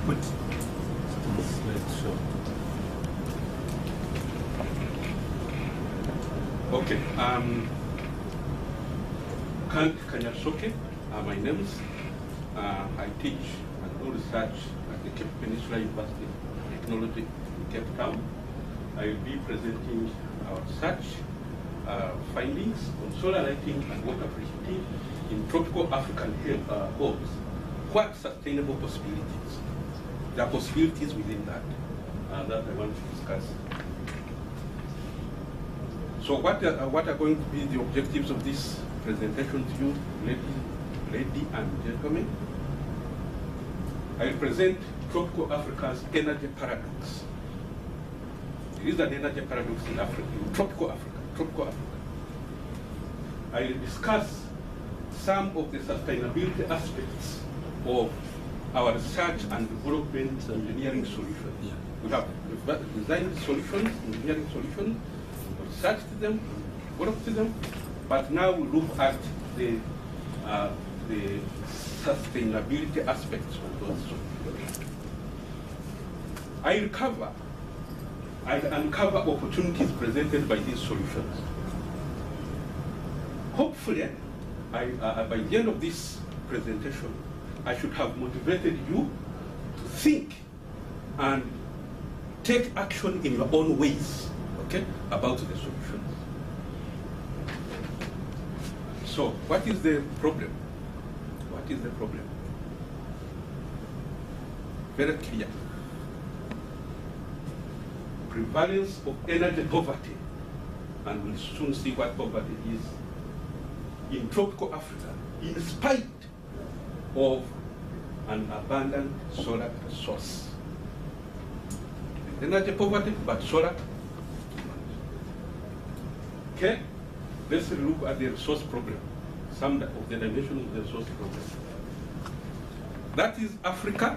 put slideshow. Okay. Kanyashoke, my name is. I teach and do research at the Cape Peninsula University of Technology in Cape Town. I will be presenting our research findings on solar lighting and water preheating in tropical African homes. What sustainable possibilities? There are possibilities within that that I want to discuss. So what are going to be the objectives of this presentation to you, ladies and gentlemen? I will present tropical Africa's energy paradox. There is an energy paradox in Africa, in tropical Africa. I will discuss some of the sustainability aspects of our research and development engineering solutions. Yeah. We have designed solutions, engineering solutions, researched them, developed them, but now we look at the sustainability aspects of those solutions. I uncover opportunities presented by these solutions. Hopefully, by the end of this presentation, I should have motivated you to think and take action in your own ways, okay, about the solutions. So, what is the problem? What is the problem? Very clear. Prevalence of energy poverty, and we'll soon see what poverty is in tropical Africa, in spite of an abundant solar resource. Energy poverty, but solar. Okay, let's look at the resource problem, some of the dimensions of the resource problem. That is Africa.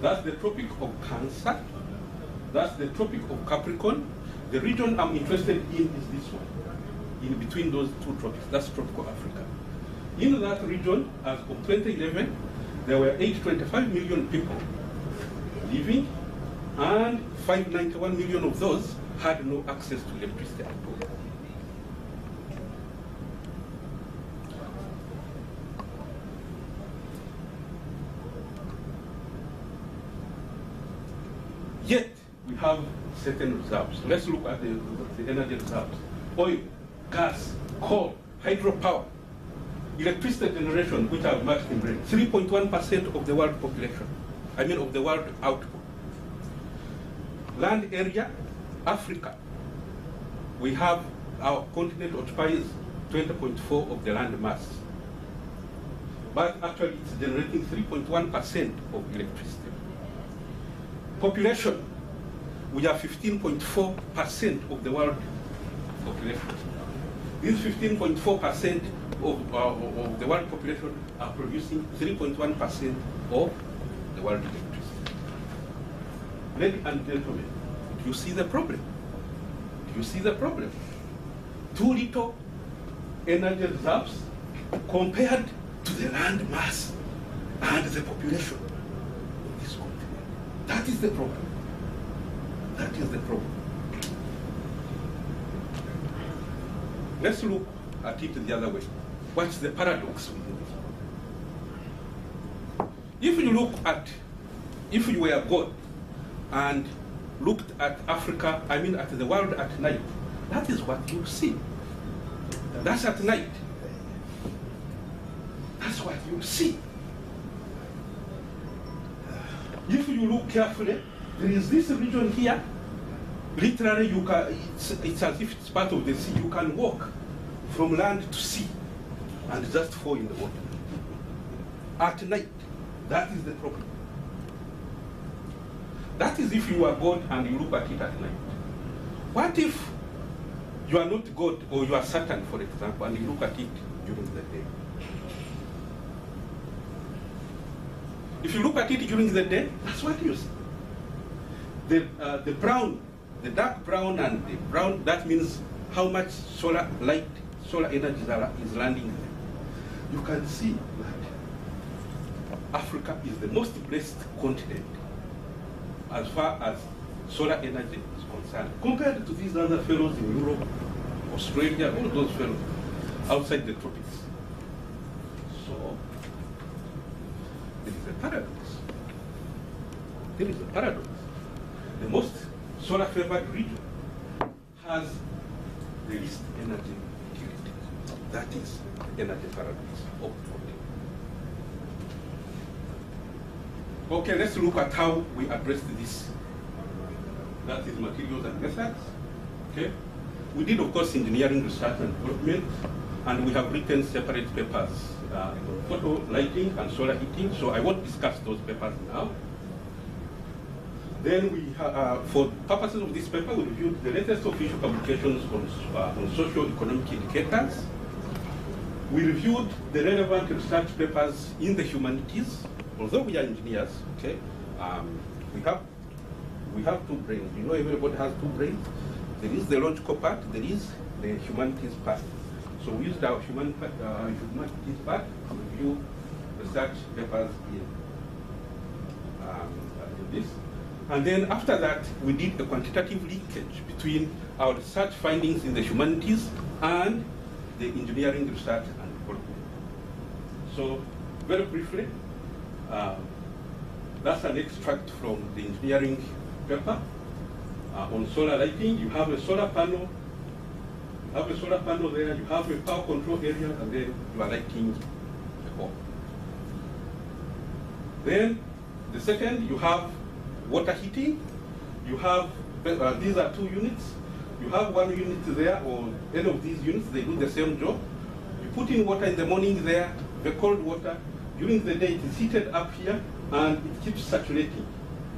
That's the Tropic of Cancer. That's the Tropic of Capricorn. The region I'm interested in is this one, in between those two tropics. That's tropical Africa. In that region, as of 2011, there were 825 million people living, and 591 million of those had no access to electricity at all. Yet, we have certain reserves. Let's look at the energy reserves. Oil, gas, coal, hydropower, electricity generation, which I've marked in red, 3.1% of the world population, of the world output. Land area, Africa. We have, our continent occupies 20.4% of the land mass. But actually it's generating 3.1% of electricity. Population, we are 15.4% of the world population. These 15.4% of the world population are producing 3.1% of the world electricity. Ladies and gentlemen, do you see the problem? Do you see the problem? Too little energy reserves compared to the land mass and the population of this continent. That is the problem. That is the problem. Let's look at it the other way. What's the paradox within it? If you were God and looked at Africa, at the world at night, that is what you see. That's at night. That's what you see. If you look carefully, there is this region here. Literally, it's as if it's part of the sea. You can walk from land to sea and just fall in the water. At night, that is the problem. That is if you are God and you look at it at night. What if you are not God, or you are Satan, for example, and you look at it during the day? If you look at it during the day, that's what you see. The brown, the dark brown and the brown, that means how much solar light, solar energy is landing there. You can see that Africa is the most blessed continent as far as solar energy is concerned, compared to these other fellows in Europe, Australia, all those fellows outside the tropics. So, there is a paradox. There is a paradox. The most solar favored region has the least energy utility. That is the energy paradox of problem. Okay, let's look at how we address this. That is materials and methods. Okay. We did, of course, engineering research and development, and we have written separate papers on photo lighting and solar heating, so I won't discuss those papers now. Then we, for purposes of this paper, we reviewed the latest official publications on socio-economic indicators. We reviewed the relevant research papers in the humanities. Although we are engineers, okay, we have two brains. You know, everybody has two brains. There is the logical part, there is the humanities part. So we used our humanities part to review research papers in this. And then after that, we did a quantitative linkage between our research findings in the humanities and the engineering research and development. So very briefly, that's an extract from the engineering paper on solar lighting. You have a solar panel. You have a solar panel there. You have a power control area, and then you are lighting the home. Then the second, you have water heating. You have these are two units. You have one unit there, or any of these units. They do the same job. You put in water in the morning there, the cold water. During the day, it is heated up here, and it keeps saturating.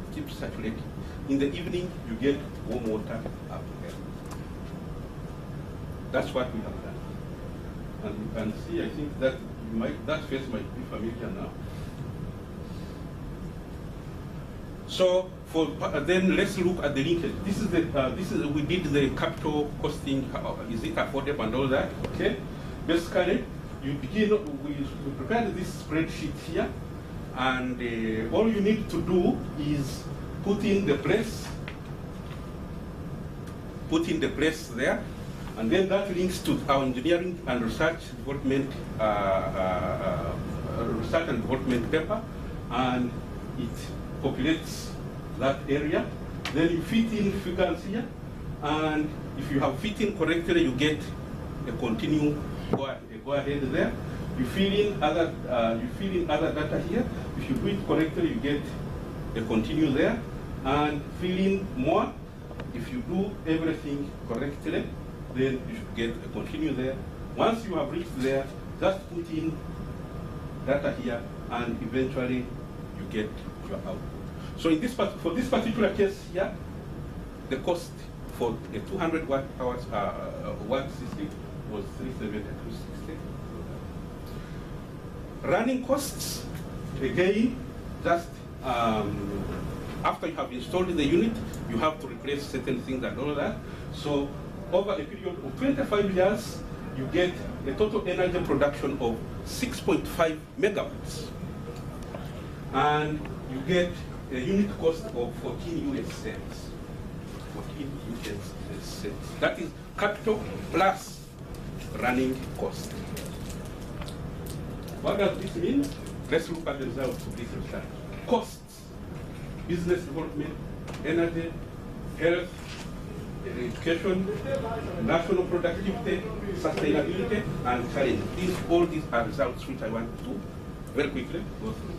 It keeps saturating. In the evening, you get warm water up here. That's what we have done. And you can see, I think that that face might be familiar now. So then let's look at the linkage. This is we did the capital costing. Is it affordable and all that? Okay. Basically, you begin. We prepared this spreadsheet here, and all you need to do is put in the place there, and then that links to our engineering and research development paper, and it populates that area. Then you fit in figures here, and if you have fit in correctly, you get a continue go ahead there. You fill in other data here. If you do it correctly, you get a continue there, and fill in more. If you do everything correctly, then you should get a continue there. Once you have reached there, just put in data here, and eventually you get your output. So in for this particular case here, the cost for a 200 watt system was 370. Running costs, again, just after you have installed the unit, you have to replace certain things and all that. So over a period of 25 years, you get a total energy production of 6.5 megawatts. And you get a unit cost of 14 US cents. 14 US cents. That is capital plus running cost. What does this mean? Let's look at the results of this research. Costs, business development, energy, health, education, national productivity, sustainability, and challenge. All these are results which I want to very quickly go through.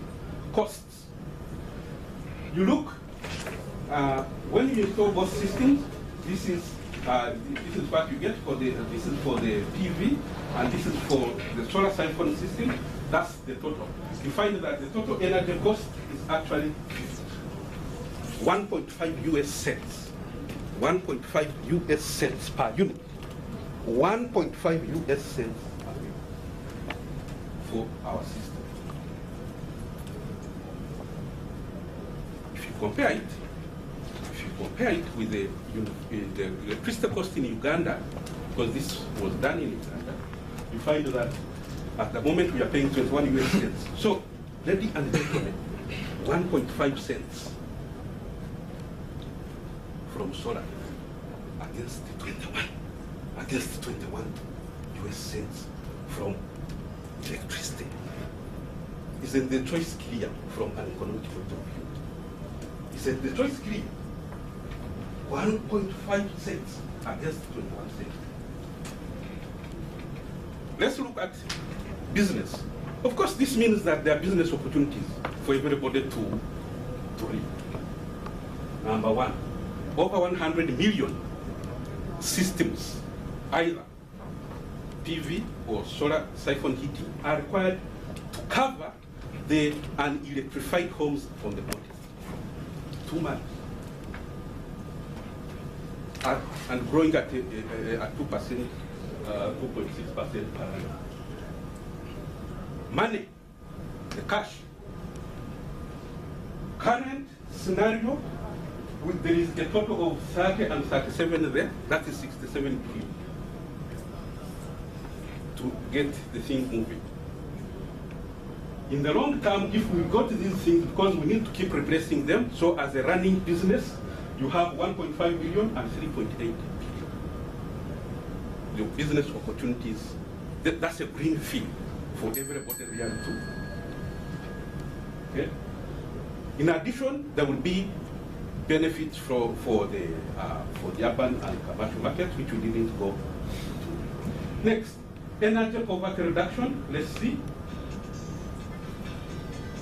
Costs. You look, when you install both systems, this is what you get for this is for the PV, and this is for the solar siphon system. That's the total. You find that the total energy cost is actually 1.5 US cents. 1.5 US cents per unit. 1.5 US cents per unit for our system. If you compare it with the electricity cost in Uganda, because this was done in Uganda, you find that at the moment we are paying 21 US cents. So ladies and gentlemen, 1.5 cents from solar against 21 US cents from electricity. Isn't the choice clear from an economic point of view? Isn't the choice clear? 1.5 cents against 21 cents. Let's look at business. Of course, this means that there are business opportunities for everybody to reap. Number one, over 100 million systems, either PV or solar siphon heating, are required to cover the unelectrified homes from the body. 2 months. And growing at 2%, 2.6% per annum. Money, the cash. Current scenario, there is a total of 30 and 37 there, that is 67 billion to get the thing moving. In the long term, if we got these things, because we need to keep replacing them, so as a running business, you have 1.5 billion and 3.8 billion. The business opportunities, that's a green field for everybody really too. Okay? In addition, there will be benefits for the urban and commercial market, which we didn't go to. Next, energy poverty reduction. Let's see.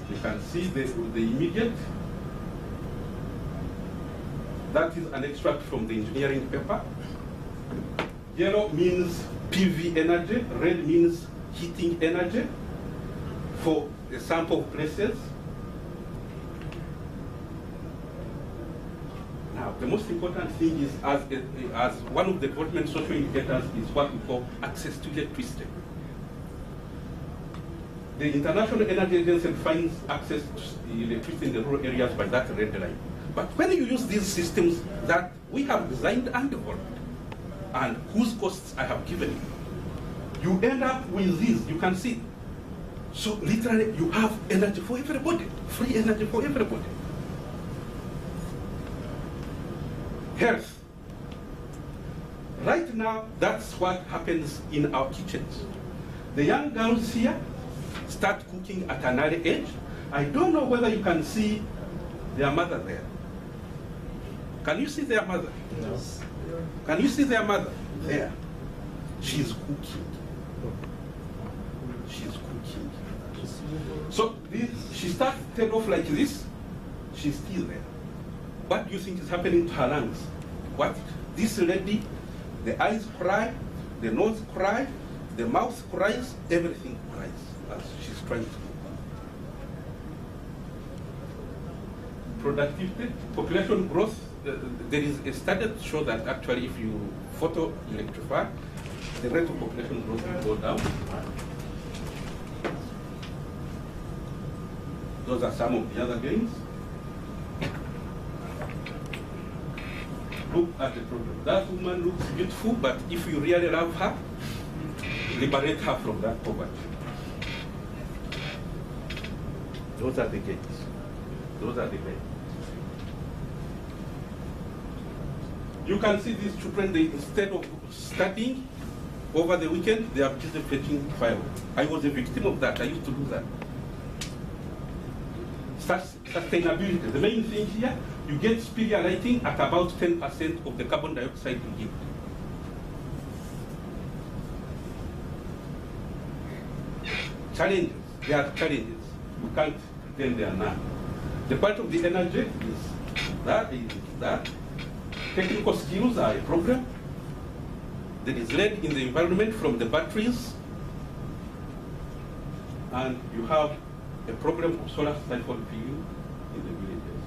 You can see the immediate. That is an extract from the engineering paper. Yellow means PV energy, red means heating energy for a sample of places. Now, the most important thing is, as one of the development social indicators, is what we call access to electricity. The International Energy Agency defines access to electricity in the rural areas by that red line. But when you use these systems that we have designed and developed, and whose costs I have given you, you end up with these. You can see. So literally, you have energy for everybody, free energy for everybody. Health. Right now, that's what happens in our kitchens. The young girls here start cooking at an early age. I don't know whether you can see their mother there. Can you see their mother? No. Can you see their mother? There. She's cooking. She's cooking. So she started off like this. She's still there. What do you think is happening to her lungs? What? This lady, the eyes cry, the nose cries, the mouth cries, everything cries as she's trying to cook. Productivity, population growth. There is a study to show that actually if you photo electrify, the rate of population growth will go down. Those are some of the other gains. Look at the problem. That woman looks beautiful, but if you really love her, liberate her from that poverty. Those are the gains. Those are the gains. You can see these children, instead of studying over the weekend, they are busy fetching firewood. I was a victim of that. I used to do that. Sustainability. The main thing here, you get superior lighting at about 10% of the carbon dioxide you give. Challenges. There are challenges. You can't pretend there are none. The part of the energy is that. Technical skills are a problem that is led in the environment from the batteries, and you have a problem of solar siphon filling in the villages.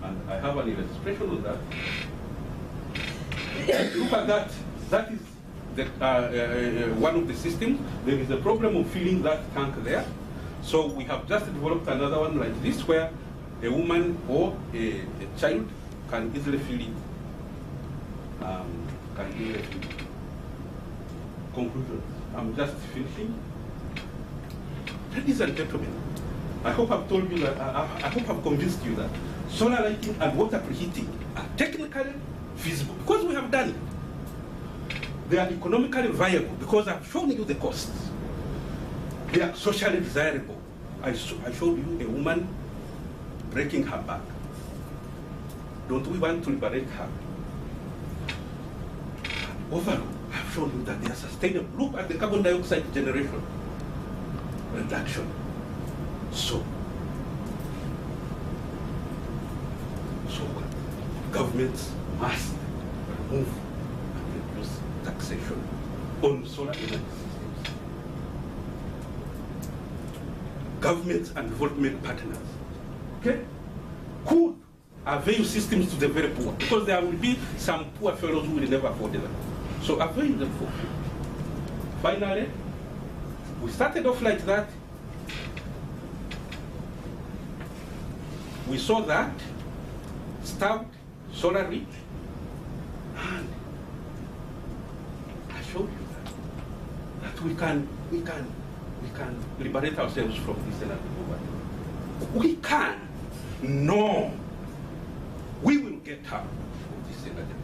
And I have an illustration of that. Look at that. That is one of the systems. There is a problem of filling that tank there. So we have just developed another one like this, where a woman or a child can easily fill it. Conclusions. I'm just finishing. Ladies and gentlemen, I hope I've told you that, I hope I've convinced you that solar lighting and water preheating are technically feasible because we have done it. They are economically viable because I've shown you the costs. They are socially desirable. I showed you a woman breaking her back. Don't we want to liberate her? Overall, I've shown you that they are sustainable. Look at the carbon dioxide generation reduction. So governments must remove and reduce taxation on solar energy systems. Governments and development partners, okay, could avail systems to the very poor, because there will be some poor fellows who will never afford them. So avail them for free. Finally, we started off like that. We saw that, starved, solar rich, and I showed you that we can liberate ourselves from this energy poverty. We can. No. We will get out of this energy.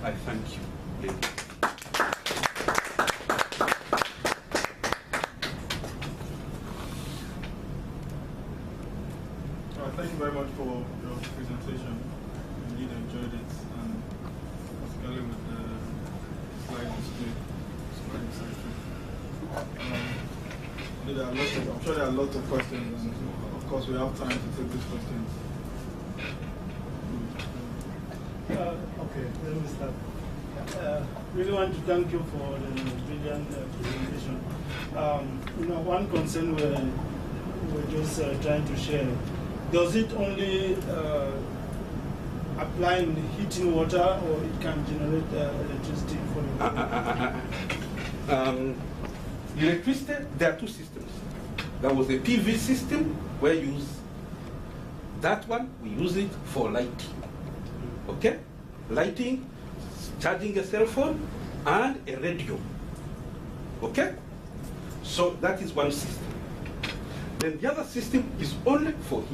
I thank you, ladies. Thank you very much for your presentation. Indeed, I enjoyed it, and particularly with the slide display. It's quite exciting. I'm sure there are lots of questions, and of course we have time to take these questions. Okay, let me start. Really want to thank you for the brilliant presentation. One concern we're just trying to share. Does it only apply in heating water, or it can generate electricity for the electricity, there are two systems. There was a PV system where you use that one, we use it for lighting. Okay? Lighting, charging a cell phone, and a radio. Okay? So that is one system. Then the other system is only for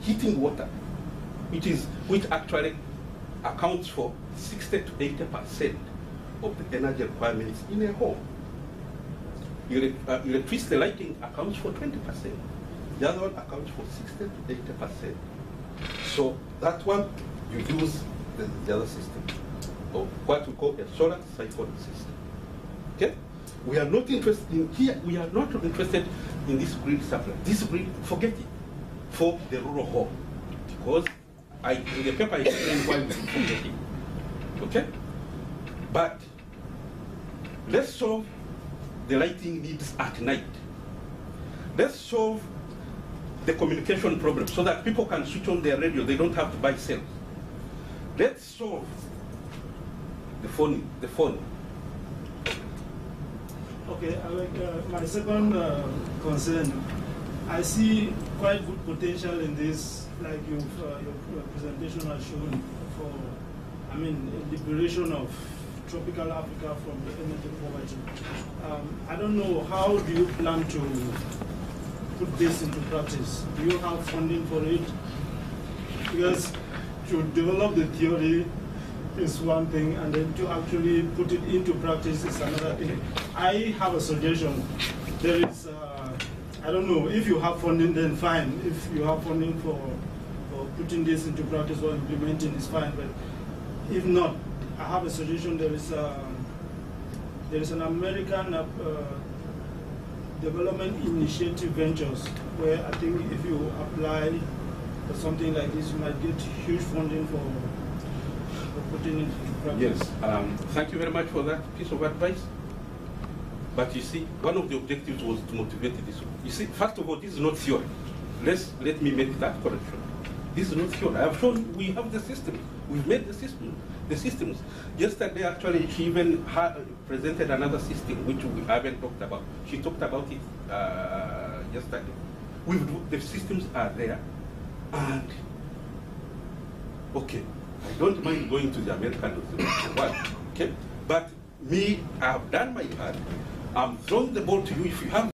heating water, which actually accounts for 60 to 80% of the energy requirements in a home. Electricity lighting accounts for 20%. The other one accounts for 60 to 80%. So that one, you use the other system, or what we call a solar siphon system. Okay? We are not interested in here. We are not interested in this grid supply. This grid, forget it, for the rural home, because in the paper I explained why we forget it. Okay, but let's solve the lighting needs at night. Let's solve the communication problem so that people can switch on their radio. They don't have to buy cells. Let's solve the phone. Okay, my second concern, I see quite good potential in this, like your presentation has shown, for, liberation of tropical Africa from the energy poverty. I don't know, how do you plan to put this into practice? Do you have funding for it? Because to develop the theory is one thing, and then to actually put it into practice is another thing. I have a suggestion. There is, I don't know, if you have funding, then fine. If you have funding for putting this into practice or implementing, is fine. But if not, I have a suggestion. There is an American development initiative ventures, where I think if you apply for something like this, you might get huge funding for putting it into practice. Yes, thank you very much for that piece of advice. But you see, one of the objectives was to motivate this. You see, first of all, this is not theory. Let me make that correction. This is not theory. I have shown we have the system. We've made the system. The systems. Yesterday, actually, she even presented another system which we haven't talked about. She talked about it yesterday. The systems are there, and okay, I don't mind going to the American one, okay? But me, I have done my part. I'm throwing the ball to you. If you have